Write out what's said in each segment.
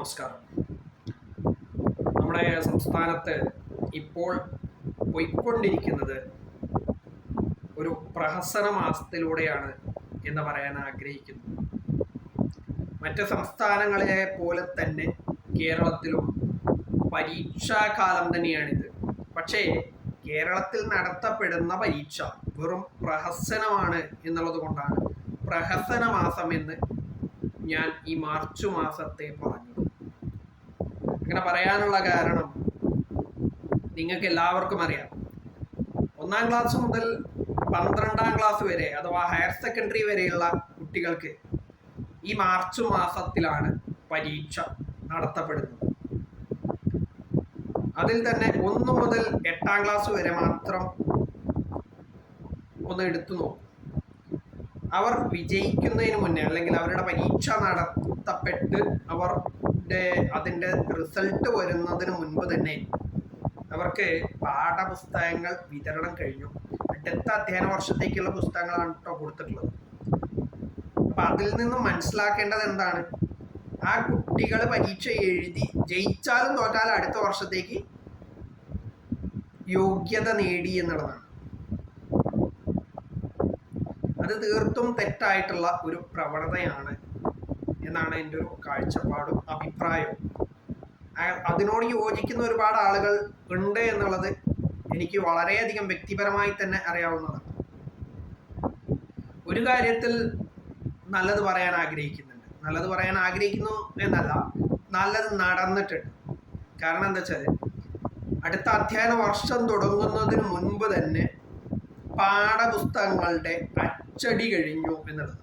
നമസ്കാരം. നമ്മുടെ സംസ്ഥാനത്ത് ഇപ്പോൾ പോയിക്കൊണ്ടിരിക്കുന്നത് ഒരു പ്രഹസന മാസത്തിലൂടെയാണ് എന്ന് പറയാൻ ആഗ്രഹിക്കുന്നു. മറ്റ് സംസ്ഥാനങ്ങളെ പോലെ തന്നെ കേരളത്തിലും പരീക്ഷാകാലം തന്നെയാണിത്. പക്ഷേ കേരളത്തിൽ നടത്തപ്പെടുന്ന പരീക്ഷ വെറും പ്രഹസനമാണ് എന്നുള്ളത് കൊണ്ടാണ് പ്രഹസന മാസം എന്ന് ഞാൻ ഈ മാർച്ച് മാസത്തെ പറഞ്ഞത്. അങ്ങനെ പറയാനുള്ള കാരണം നിങ്ങൾക്ക് എല്ലാവർക്കും അറിയാം, 1-ാം ക്ലാസ് മുതൽ 12-ാം ക്ലാസ് വരെ അഥവാ ഹയർ സെക്കൻഡറി വരെയുള്ള കുട്ടികൾക്ക് ഈ മാർച്ച് മാസത്തിലാണ് പരീക്ഷ നടത്തപ്പെടുന്നത്. അതിൽ തന്നെ 1 മുതൽ 8-ാം ക്ലാസ് വരെ മാത്രം ഒന്ന് എടുത്തു നോക്കും. അവർ വിജയിക്കുന്നതിന് മുന്നേ അല്ലെങ്കിൽ അവരുടെ പരീക്ഷ നടത്തപ്പെട്ട് അതിൻ്റെ റിസൾട്ട് വരുന്നതിന് മുൻപ് തന്നെ അവർക്ക് പാഠപുസ്തകങ്ങൾ വിതരണം കഴിഞ്ഞു. അടുത്ത അധ്യയന വർഷത്തേക്കുള്ള പുസ്തകങ്ങളാണ് കേട്ടോ കൊടുത്തിട്ടുള്ളത്. അപ്പം അതിൽ നിന്നും മനസ്സിലാക്കേണ്ടത് എന്താണ്? ആ കുട്ടികൾ പരീക്ഷ എഴുതി ജയിച്ചാലും തോറ്റാലും അടുത്ത വർഷത്തേക്ക് യോഗ്യത നേടി എന്നുള്ളതാണ്. അത് തീർത്തും തെറ്റായിട്ടുള്ള ഒരു പ്രവണതയാണ് എന്നാണ് എൻ്റെ ഒരു കാഴ്ചപ്പാടും അഭിപ്രായവും. അതിനോട് യോജിക്കുന്ന ഒരുപാട് ആളുകൾ ഉണ്ട് എന്നുള്ളത് എനിക്ക് വളരെയധികം വ്യക്തിപരമായി തന്നെ അറിയാവുന്നതാണ്. ഒരു കാര്യത്തിൽ നല്ലത് പറയാൻ ആഗ്രഹിക്കുന്നു എന്നല്ല, നല്ലത് നടന്നിട്ടുണ്ട്. കാരണം എന്താ വെച്ചാൽ അടുത്ത അധ്യയന വർഷം തുടങ്ങുന്നതിന് മുൻപ് തന്നെ പാഠപുസ്തകങ്ങളുടെ അച്ചടി കഴിഞ്ഞു എന്നുള്ളത്.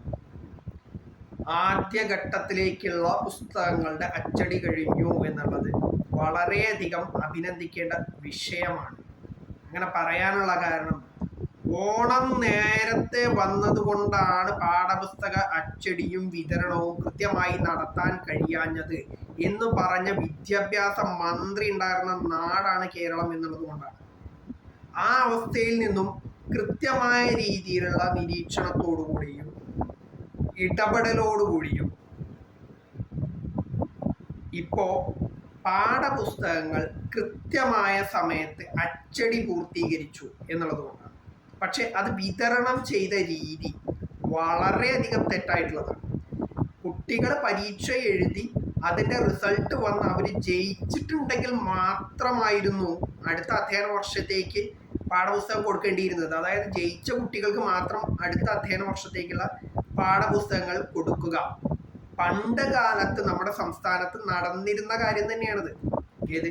ആദ്യഘട്ടത്തിലേക്കുള്ള പുസ്തകങ്ങളുടെ അച്ചടി കഴിഞ്ഞു എന്നുള്ളത് വളരെയധികം അഭിനന്ദിക്കേണ്ട വിഷയമാണ്. അങ്ങനെ പറയാനുള്ള കാരണം, ഓണം നേരത്തെ വന്നതുകൊണ്ടാണ് പാഠപുസ്തക അച്ചടിയും വിതരണവും കൃത്യമായി നടത്താൻ കഴിയാഞ്ഞത് എന്ന് പറഞ്ഞ വിദ്യാഭ്യാസ മന്ത്രി ഉണ്ടായിരുന്ന നാടാണ് കേരളം എന്നുള്ളത് കൊണ്ടാണ്. ആ അവസ്ഥയിൽ നിന്നും കൃത്യമായ രീതിയിലുള്ള നിരീക്ഷണത്തോടുകൂടിയും ഇടപെടലോടുകൂടിയും ഇപ്പോ പാഠപുസ്തകങ്ങൾ കൃത്യമായ സമയത്ത് അച്ചടി പൂർത്തീകരിച്ചു എന്നുള്ളത് കൊണ്ടാണ്. പക്ഷെ അത് വിതരണം ചെയ്ത രീതി വളരെയധികം തെറ്റായിട്ടുള്ളതാണ്. കുട്ടികൾ പരീക്ഷ എഴുതി അതിൻ്റെ റിസൾട്ട് വന്ന് അവർ ജയിച്ചിട്ടുണ്ടെങ്കിൽ മാത്രമായിരുന്നു അടുത്ത അധ്യയന വർഷത്തേക്ക് പാഠപുസ്തകം കൊടുക്കേണ്ടിയിരുന്നത്. അതായത് ജയിച്ച കുട്ടികൾക്ക് മാത്രം അടുത്ത അധ്യയന വർഷത്തേക്കുള്ള പാഠപുസ്തകങ്ങൾ കൊടുക്കുക. പണ്ട് കാലത്ത് നമ്മുടെ സംസ്ഥാനത്ത് നടന്നിരുന്ന കാര്യം തന്നെയാണിത്. ഏത്?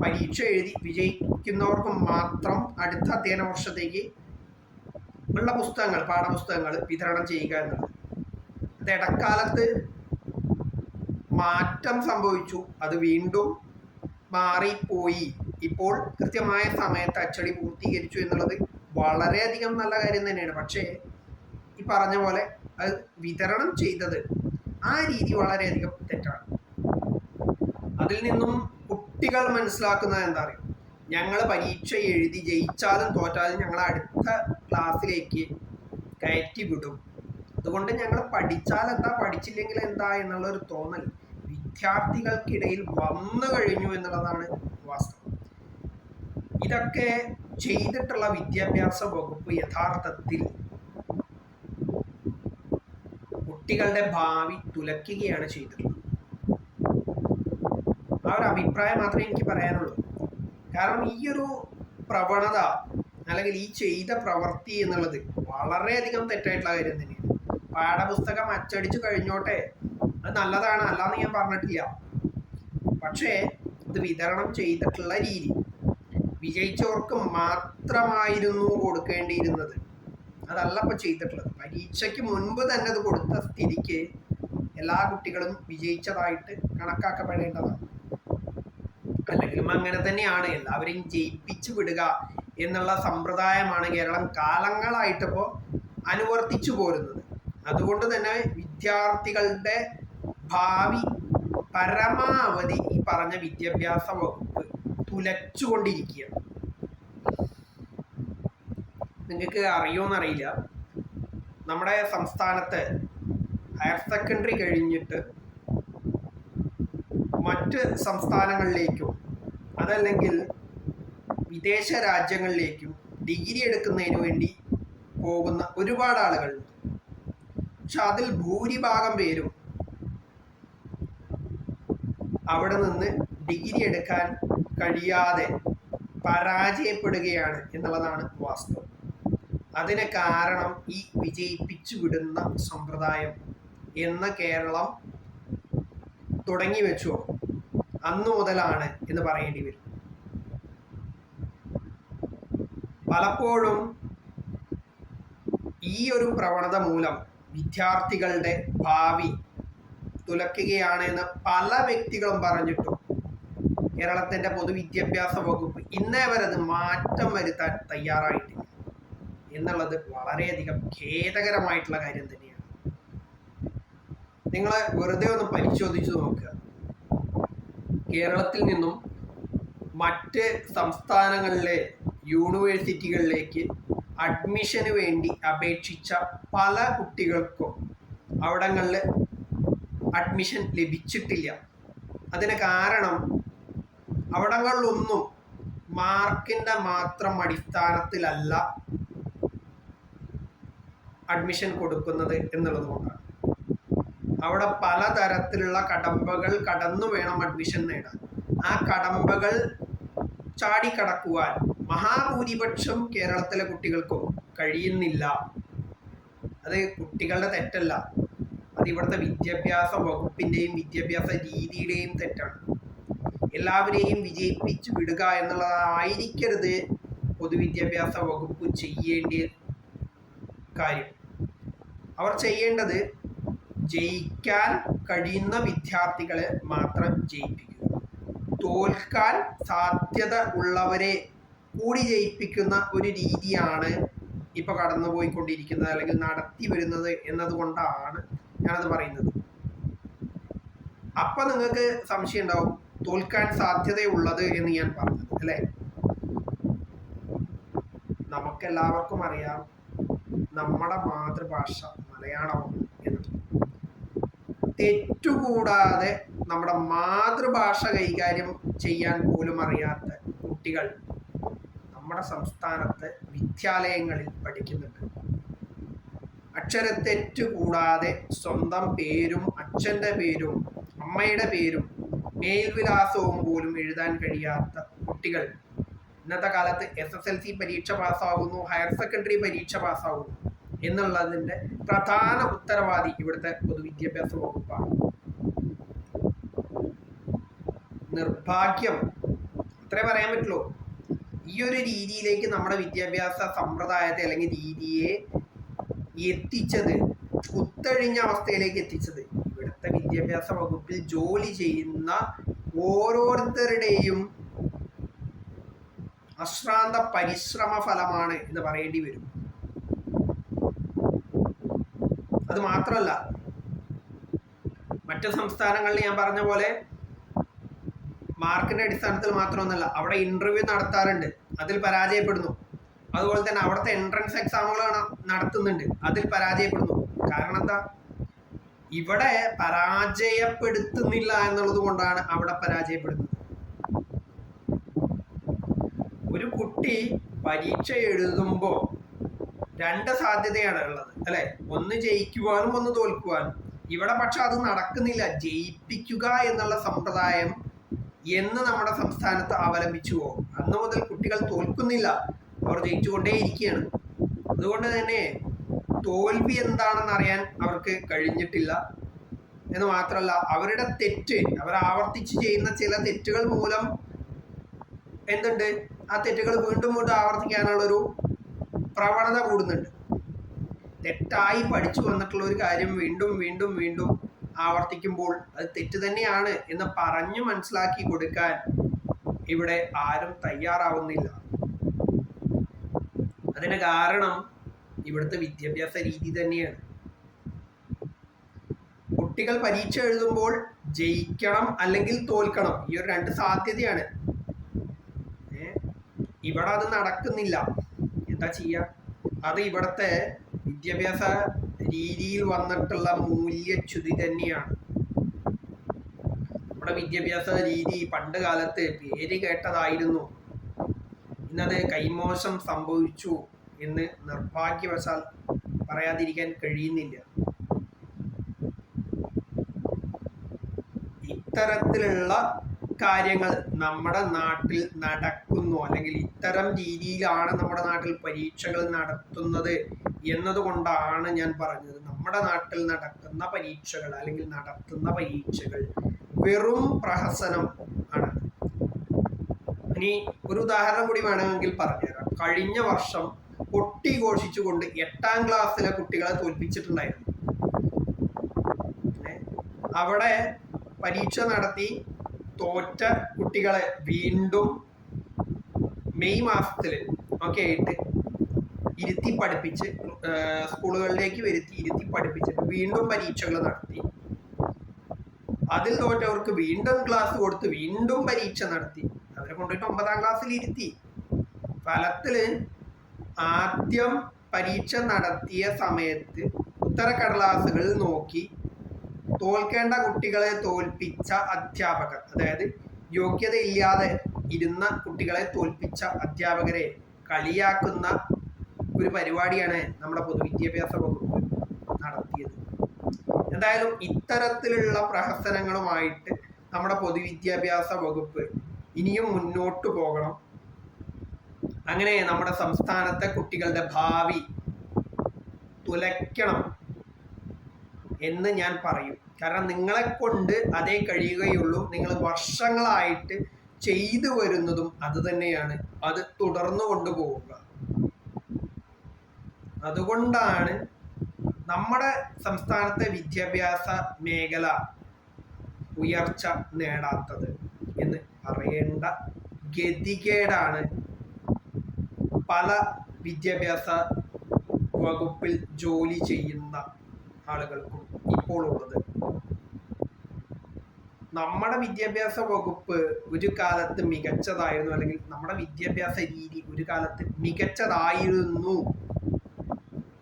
പരീക്ഷ എഴുതി വിജയിക്കുന്നവർക്ക് മാത്രം അടുത്ത അധ്യയന വർഷത്തേക്ക് ഉള്ള പാഠപുസ്തകങ്ങൾ വിതരണം ചെയ്യുക എന്നുള്ളത്. അത് ഇടക്കാലത്ത് മാറ്റം സംഭവിച്ചു, അത് വീണ്ടും മാറിപ്പോയി. ഇപ്പോൾ കൃത്യമായ സമയത്ത് അച്ചടി പൂർത്തീകരിച്ചു എന്നുള്ളത് വളരെയധികം നല്ല കാര്യം തന്നെയാണ്. പക്ഷേ ഈ പറഞ്ഞ പോലെ അത് വിതരണം ചെയ്തത് ആ രീതി വളരെയധികം തെറ്റാണ്. അതിൽ നിന്നും കുട്ടികൾ മനസ്സിലാക്കുന്നത് എന്താ പറയുക, ഞങ്ങൾ പരീക്ഷ എഴുതി ജയിച്ചാലും തോറ്റാലും ഞങ്ങൾ അടുത്ത ക്ലാസ്സിലേക്ക് കയറ്റി വിടും, അതുകൊണ്ട് ഞങ്ങൾ പഠിച്ചാൽ എന്താ പഠിച്ചില്ലെങ്കിൽ എന്താ എന്നുള്ളൊരു തോന്നൽ വിദ്യാർത്ഥികൾക്കിടയിൽ വന്നു കഴിഞ്ഞു എന്നുള്ളതാണ് വാസ്തവം. ഇതൊക്കെ ചെയ്തിട്ടുള്ള വിദ്യാഭ്യാസ വകുപ്പ് യഥാർത്ഥത്തിൽ കുട്ടികളുടെ ഭാവി തുലയ്ക്കുകയാണ് ചെയ്തിട്ടുള്ളത്. ആ ഒരു അഭിപ്രായം മാത്രമേ എനിക്ക് പറയാനുള്ളൂ. കാരണം ഈ ഒരു പ്രവണത അല്ലെങ്കിൽ ഈ ചെയ്ത പ്രവൃത്തി എന്നുള്ളത് വളരെയധികം തെറ്റായിട്ടുള്ള കാര്യം തന്നെയാണ്. പാഠപുസ്തകം അച്ചടിച്ചു കഴിഞ്ഞോട്ടെ, അത് നല്ലതാണ്, അല്ലാന്ന് ഞാൻ പറഞ്ഞിട്ടില്ല. പക്ഷേ ഇത് വിതരണം ചെയ്തിട്ടുള്ള രീതി വിജയിച്ചവർക്ക് മാത്രമായിരുന്നു കൊടുക്കേണ്ടിയിരുന്നത്. അതല്ല ഇപ്പോൾ ചെയ്തിട്ടുള്ളത്. പരീക്ഷയ്ക്ക് മുൻപ് തന്നെ അത് കൊടുത്ത സ്ഥിതിക്ക് എല്ലാ കുട്ടികളും വിജയിച്ചതായിട്ട് കണക്കാക്കപ്പെടേണ്ടതാണ്. അല്ലെങ്കിലും അങ്ങനെ തന്നെയാണ്, എല്ലാവരെയും ജയിപ്പിച്ചു വിടുക എന്നുള്ള സമ്പ്രദായമാണ് കേരളം കാലങ്ങളായിട്ടിപ്പോൾ അനുവർത്തിച്ചു പോരുന്നത്. അതുകൊണ്ട് തന്നെ വിദ്യാർത്ഥികളുടെ ഭാവി പരമാവധി ഈ പറഞ്ഞ വിദ്യാഭ്യാസ വകുപ്പ് തുലച്ചുകൊണ്ടിരിക്കുകയാണ്. നിങ്ങൾക്ക് അറിയുമെന്നറിയില്ല, നമ്മുടെ സംസ്ഥാനത്ത് ഹയർ സെക്കൻഡറി കഴിഞ്ഞിട്ട് മറ്റ് സംസ്ഥാനങ്ങളിലേക്കും അതല്ലെങ്കിൽ വിദേശ രാജ്യങ്ങളിലേക്കും ഡിഗ്രി എടുക്കുന്നതിന് വേണ്ടി പോകുന്ന ഒരുപാട് ആളുകളുണ്ട്. പക്ഷെ അതിൽ ഭൂരിഭാഗം പേരും അവിടെ നിന്ന് ഡിഗ്രി എടുക്കാൻ കഴിയാതെ പരാജയപ്പെടുകയാണ് എന്നുള്ളതാണ് വാസ്തവം. അതിന് കാരണം ഈ വിജയിപ്പിച്ചു വിടുന്ന സമ്പ്രദായം എന്ന കേരളം തുടങ്ങി വെച്ചോ അന്നു മുതലാണ് എന്ന് പറയേണ്ടി വരും. പലപ്പോഴും ഈ ഒരു പ്രവണത മൂലം വിദ്യാർത്ഥികളുടെ ഭാവി തുലയ്ക്കുകയാണ് എന്ന് പല വ്യക്തികളും പറഞ്ഞിട്ടും കേരളത്തിന്റെ പൊതുവിദ്യാഭ്യാസ വകുപ്പ് ഇന്നേ വരെ അത് മാറ്റം വരുത്താൻ തയ്യാറായിട്ടില്ല എന്നുള്ളത് വളരെയധികം ഖേദകരമായിട്ടുള്ള കാര്യം തന്നെയാണ്. നിങ്ങൾ വെറുതെ ഒന്ന് പരിശോധിച്ചു നോക്കുക. കേരളത്തിൽ നിന്നും മറ്റ് സംസ്ഥാനങ്ങളിലെ യൂണിവേഴ്സിറ്റികളിലേക്ക് അഡ്മിഷന് വേണ്ടി അപേക്ഷിച്ച പല കുട്ടികൾക്കും അവിടങ്ങളിൽ അഡ്മിഷൻ ലഭിച്ചിട്ടില്ല. അതിന് കാരണം അവിടങ്ങളിലൊന്നും മാർക്കിൻ്റെ മാത്രം അടിസ്ഥാനത്തിലല്ല അഡ്മിഷൻ കൊടുക്കുന്നത് എന്നുള്ളത് കൊണ്ടാണ്. അവിടെ പലതരത്തിലുള്ള കടമ്പകൾ കടന്നു വേണം അഡ്മിഷൻ നേടാൻ. ആ കടമ്പകൾ ചാടിക്കടക്കുവാൻ മഹാഭൂരിപക്ഷം കേരളത്തിലെ കുട്ടികൾക്കും കഴിയുന്നില്ല. അത് കുട്ടികളുടെ തെറ്റല്ല, അത് ഇവിടുത്തെ വിദ്യാഭ്യാസ വകുപ്പിൻ്റെയും വിദ്യാഭ്യാസ രീതിയുടെയും തെറ്റാണ്. എല്ലാവരെയും വിജയിപ്പിച്ചു വിടുക എന്നുള്ളതായിരിക്കരുത് പൊതുവിദ്യാഭ്യാസ വകുപ്പ് ചെയ്യേണ്ട കാര്യം. അവർ ചെയ്യേണ്ടത് ജയിക്കാൻ കഴിയുന്ന വിദ്യാർത്ഥികളെ മാത്രം ജയിപ്പിക്കുക, തോൽക്കാൻ സാധ്യത ഉള്ളവരെ കൂടി ജയിപ്പിക്കുന്ന ഒരു രീതിയാണ് ഇപ്പൊ കടന്നുപോയിക്കൊണ്ടിരിക്കുന്നത് അല്ലെങ്കിൽ നടത്തി വരുന്നത് എന്നതുകൊണ്ടാണ് ഞാനത് പറയുന്നത്. അപ്പൊ നിങ്ങൾക്ക് സംശയം ഉണ്ടാവും തോൽക്കാൻ സാധ്യതയുള്ളത് എന്ന് ഞാൻ പറഞ്ഞത് അല്ലേ. നമുക്കെല്ലാവർക്കും അറിയാം നമ്മുടെ മാതൃഭാഷ മലയാളമാണ് എന്നത്. തെറ്റുകൂടാതെ നമ്മുടെ മാതൃഭാഷ കൈകാര്യം ചെയ്യാൻ പോലും അറിയാത്ത കുട്ടികൾ നമ്മുടെ സംസ്ഥാനത്ത് വിദ്യാലയങ്ങളിൽ പഠിക്കുന്നുണ്ട്. അക്ഷരത്തെറ്റ് കൂടാതെ സ്വന്തം പേരും അച്ഛൻ്റെ പേരും അമ്മയുടെ പേരും മേൽവിലാസവും പോലും എഴുതാൻ കഴിയാത്ത കുട്ടികൾ ഇന്നത്തെ കാലത്ത് SSLC പരീക്ഷ പാസ്സാകുന്നു, ഹയർ സെക്കൻഡറി പരീക്ഷ പാസ്സാകുന്നു എന്നുള്ളതിൻ്റെ പ്രധാന ഉത്തരവാദി ഇവിടുത്തെ പൊതുവിദ്യാഭ്യാസ വകുപ്പാണ്. നിർഭാഗ്യം അത്രേ പറയാൻ പറ്റുള്ളൂ. ഈ ഒരു രീതിയിലേക്ക് നമ്മുടെ വിദ്യാഭ്യാസ സമ്പ്രദായത്തെ അല്ലെങ്കിൽ രീതിയെ എത്തിച്ചത്, കുത്തഴിഞ്ഞ അവസ്ഥയിലേക്ക് എത്തിച്ചത് ഇവിടുത്തെ വിദ്യാഭ്യാസ വകുപ്പിൽ ജോലി ചെയ്യുന്ന ഓരോരുത്തരുടെയും അശ്രാന്ത പരിശ്രമ ഫലമാണ് എന്ന് പറയേണ്ടി വരും. അത് മാത്രമല്ല, മറ്റു സംസ്ഥാനങ്ങളിൽ ഞാൻ പറഞ്ഞ പോലെ മാർക്കിന്റെ അടിസ്ഥാനത്തിൽ മാത്രമൊന്നുമല്ല, അവിടെ ഇന്റർവ്യൂ നടത്താറുണ്ട്, അതിൽ പരാജയപ്പെടുന്നു. അതുപോലെ തന്നെ അവിടുത്തെ എൻട്രൻസ് എക്സാമുകൾ നടത്തുന്നുണ്ട്, അതിൽ പരാജയപ്പെടുന്നു. കാരണം എന്താ? ഇവിടെ പരാജയപ്പെടുത്തുന്നില്ല എന്നുള്ളത് കൊണ്ടാണ് അവിടെ പരാജയപ്പെടുന്നത്. ഒരു കുട്ടി പരീക്ഷ എഴുതുമ്പോൾ രണ്ട് സാധ്യതയാണ് ഉള്ളത് അല്ലെ, ഒന്ന് ജയിക്കുവാനും ഒന്ന് തോൽക്കുവാനും. ഇവിടെ പക്ഷെ അത് നടക്കുന്നില്ല. ജയിപ്പിക്കുക എന്നുള്ള സമ്പ്രദായം എന്ന് നമ്മുടെ സംസ്ഥാനത്ത് അവലംബിച്ചുവോ അന്ന് മുതൽ കുട്ടികൾ തോൽക്കുന്നില്ല, അവർ ജയിച്ചുകൊണ്ടേയിരിക്കുകയാണ്. അതുകൊണ്ട് തന്നെ തോൽവി എന്താണെന്ന് അറിയാൻ അവർക്ക് കഴിഞ്ഞിട്ടില്ല എന്ന് മാത്രമല്ല, അവരുടെ തെറ്റ്, അവർ ആവർത്തിച്ച് ചെയ്യുന്ന ചില തെറ്റുകൾ മൂലം എന്തുണ്ട്, ആ തെറ്റുകൾ വീണ്ടും വീണ്ടും ആവർത്തിക്കാനുള്ളൊരു പ്രവണത കൂടുന്നുണ്ട്. തെറ്റായി പഠിച്ചു വന്നിട്ടുള്ള ഒരു കാര്യം വീണ്ടും വീണ്ടും വീണ്ടും ആവർത്തിക്കുമ്പോൾ അത് തെറ്റ് തന്നെയാണ് എന്ന് പറഞ്ഞു മനസ്സിലാക്കി കൊടുക്കാൻ ഇവിടെ ആരും തയ്യാറാവുന്നില്ല. അതിന് കാരണം ഇവിടുത്തെ വിദ്യാഭ്യാസ രീതി തന്നെയാണ്. കുട്ടികൾ പരീക്ഷ എഴുതുമ്പോൾ ജയിക്കണം അല്ലെങ്കിൽ തോൽക്കണം, ഈ ഒരു രണ്ട് സാധ്യതയാണ്. ഇവിടെ അത് നടക്കുന്നില്ല. എന്താ ചെയ്യുക? അത് ഇവിടുത്തെ വിദ്യാഭ്യാസ രീതിയിൽ വന്നിട്ടുള്ള മൂല്യച്യുതി തന്നെയാണ്. നമ്മുടെ വിദ്യാഭ്യാസ രീതി പണ്ട് കാലത്ത് പേര് കേട്ടതായിരുന്നു. ഇന്നത് കൈമോശം സംഭവിച്ചു എന്ന് നിർഭാഗ്യവശാൽ പറയാതിരിക്കാൻ കഴിയുന്നില്ല. ഇത്തരത്തിലുള്ള കാര്യങ്ങൾ നമ്മുടെ നാട്ടിൽ നടക്കുന്നു, അല്ലെങ്കിൽ ഇത്തരം രീതിയിലാണ് നമ്മുടെ നാട്ടിൽ പരീക്ഷകൾ നടത്തുന്നത് എന്നതുകൊണ്ടാണ് ഞാൻ പറഞ്ഞത് നമ്മുടെ നാട്ടിൽ നടക്കുന്ന പരീക്ഷകൾ അല്ലെങ്കിൽ നടത്തുന്ന പരീക്ഷകൾ വെറും പ്രഹസനം ആണ്. ഇനി ഒരു ഉദാഹരണം കൂടി വേണമെങ്കിൽ പറഞ്ഞുതരാം. കഴിഞ്ഞ വർഷം കൊട്ടിഘോഷിച്ചുകൊണ്ട് 8ാം ക്ലാസ്സിലെ കുട്ടികളെ തോൽപ്പിച്ചിട്ടുണ്ടായിരുന്നു. അവിടെ പരീക്ഷ നടത്തി തോറ്റ കുട്ടികളെ വീണ്ടും മെയ് മാസത്തിൽ ഒക്കെ ആയിട്ട് ഇരുത്തി പഠിപ്പിച്ച് സ്കൂളുകളിലേക്ക് ഇരുത്തി പഠിപ്പിച്ചിട്ട് വീണ്ടും പരീക്ഷകൾ നടത്തി. അതിൽ തോറ്റവർക്ക് വീണ്ടും ക്ലാസ് കൊടുത്ത് വീണ്ടും പരീക്ഷ നടത്തി. അവരെ കൊണ്ടുപോയിട്ട് 9ാം ക്ലാസ്സിൽ ഇരുത്തി. ഫലത്തില് ആദ്യം പരീക്ഷ നടത്തിയ സമയത്ത് ഉത്തരക്കടലാസുകൾ നോക്കി തോൽക്കേണ്ട കുട്ടികളെ തോൽപ്പിച്ച അധ്യാപകർ, അതായത് യോഗ്യതയില്ലാതെ ഇരുന്ന കുട്ടികളെ തോൽപ്പിച്ച അധ്യാപകരെ കളിയാക്കുന്ന ഒരു പരിപാടിയാണ് നമ്മുടെ പൊതുവിദ്യാഭ്യാസ വകുപ്പ് നടത്തിയത്. എന്തായാലും ഇത്തരത്തിലുള്ള പ്രഹസനങ്ങളുമായിട്ട് നമ്മുടെ പൊതുവിദ്യാഭ്യാസ വകുപ്പ് ഇനിയും മുന്നോട്ട് പോകണം. അങ്ങനെ നമ്മുടെ സംസ്ഥാനത്തെ കുട്ടികളുടെ ഭാവി തുലയ്ക്കണം എന്ന് ഞാൻ പറയും. കാരണം നിങ്ങളെ കൊണ്ട് അതേ കഴിയുകയുള്ളൂ. നിങ്ങൾ വർഷങ്ങളായിട്ട് ചെയ്തു വരുന്നതും അത് തന്നെയാണ്. അത് തുടർന്നു കൊണ്ടുപോവുക. അതുകൊണ്ടാണ് നമ്മുടെ സംസ്ഥാനത്തെ വിദ്യാഭ്യാസ മേഖല ഉയർച്ച നേടാത്തത് എന്ന് പറയേണ്ട ഗതികേടാണ് പല വിദ്യാഭ്യാസ വകുപ്പിൽ ജോലി ചെയ്യുന്ന ആളുകൾക്കും ഇപ്പോൾ ഉള്ളത്. നമ്മുടെ വിദ്യാഭ്യാസ വകുപ്പ് ഒരു കാലത്ത് മികച്ചതായിരുന്നു, അല്ലെങ്കിൽ നമ്മുടെ വിദ്യാഭ്യാസ രീതി ഒരു കാലത്ത് മികച്ചതായിരുന്നു.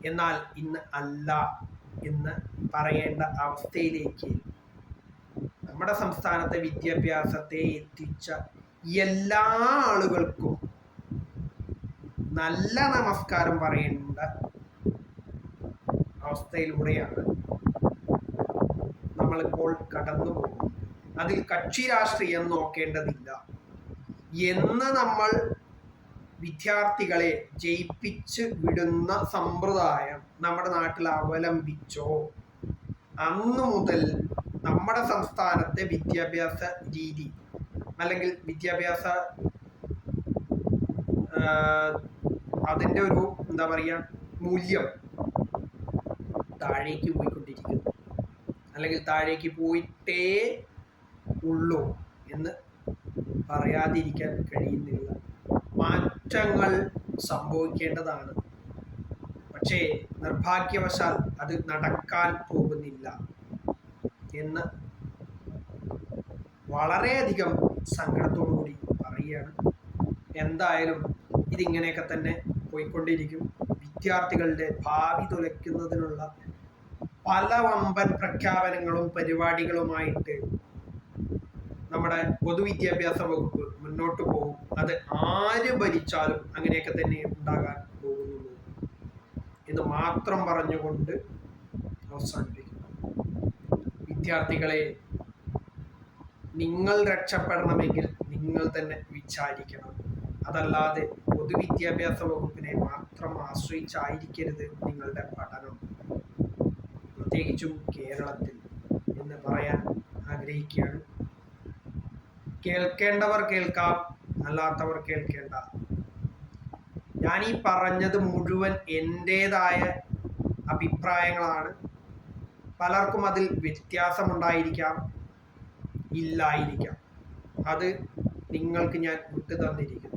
എന്നാൽ ഇന്ന് അല്ല എന്ന് പറയേണ്ട അവസ്ഥയിലേക്ക് നമ്മുടെ സംസ്ഥാനത്തെ വിദ്യാഭ്യാസത്തെ എത്തിച്ച എല്ലാ ആളുകൾക്കും നല്ല നമസ്കാരം പറയേണ്ട അവസ്ഥയിലൂടെയാണ് നമ്മളിപ്പോൾ കടന്നു പോകുന്നത്. അതിൽ കക്ഷി രാഷ്ട്രീയം നോക്കേണ്ടതില്ല എന്ന് നമ്മൾ വിദ്യാർത്ഥികളെ ജയിപ്പിച്ച് വിടുന്ന സമ്പ്രദായം നമ്മുടെ നാട്ടിൽ അവലംബിച്ചോ അന്നു മുതൽ നമ്മുടെ സംസ്ഥാനത്തെ വിദ്യാഭ്യാസ രീതി അല്ലെങ്കിൽ വിദ്യാഭ്യാസ അതിൻ്റെ ഒരു എന്താ പറയുക മൂല്യം താഴേക്ക് പോയിക്കൊണ്ടിരിക്കുന്നു, അല്ലെങ്കിൽ താഴേക്ക് പോയിട്ടേ ഉള്ളൂ എന്ന് പറയാതിരിക്കാൻ കഴിയുന്നില്ല. മാറ്റങ്ങൾ സംഭവിക്കേണ്ടതാണ്, പക്ഷേ നിർഭാഗ്യവശാൽ അത് നടക്കാൻ പോകുന്നില്ല എന്ന് വളരെയധികം സങ്കടത്തോടു കൂടി പറയുകയാണ്. എന്തായാലും ഇതിങ്ങനെയൊക്കെ തന്നെ പോയിക്കൊണ്ടിരിക്കും. വിദ്യാർത്ഥികളുടെ ഭാവി തുലയ്ക്കുന്നതിനുള്ള പല വമ്പൻ പ്രഖ്യാപനങ്ങളും പരിപാടികളുമായിട്ട് നമ്മുടെ പൊതുവിദ്യാഭ്യാസ വകുപ്പ് മുന്നോട്ട് പോകും. അത് ആര് ഭരിച്ചാലും അങ്ങനെയൊക്കെ തന്നെ ഉണ്ടാകാൻ പോകുന്നുള്ളൂ എന്ന് മാത്രം പറഞ്ഞുകൊണ്ട് അവസാനിപ്പിക്കുന്നു. വിദ്യാർത്ഥികളെ, നിങ്ങൾ രക്ഷപ്പെടണമെങ്കിൽ നിങ്ങൾ തന്നെ വിചാരിക്കണം. അതല്ലാതെ പൊതുവിദ്യാഭ്യാസ വകുപ്പിനെ മാത്രം ആശ്രയിച്ചായിരിക്കരുത് നിങ്ങളുടെ പഠനം, പ്രത്യേകിച്ചും കേരളത്തിൽ എന്ന് പറയാൻ ആഗ്രഹിക്കുകയാണ്. കേൾക്കേണ്ടവർ കേൾക്കാം, അല്ലാത്തവർ കേൾക്കേണ്ട. ഞാനീ പറഞ്ഞത് മുഴുവൻ എൻ്റേതായ അഭിപ്രായങ്ങളാണ്. പലർക്കും അതിൽ വ്യത്യാസമുണ്ടായിരിക്കാം, ഇല്ലായിരിക്കാം. അത് നിങ്ങൾക്ക് ഞാൻ വിട്ടു തന്നിരിക്കുന്നു.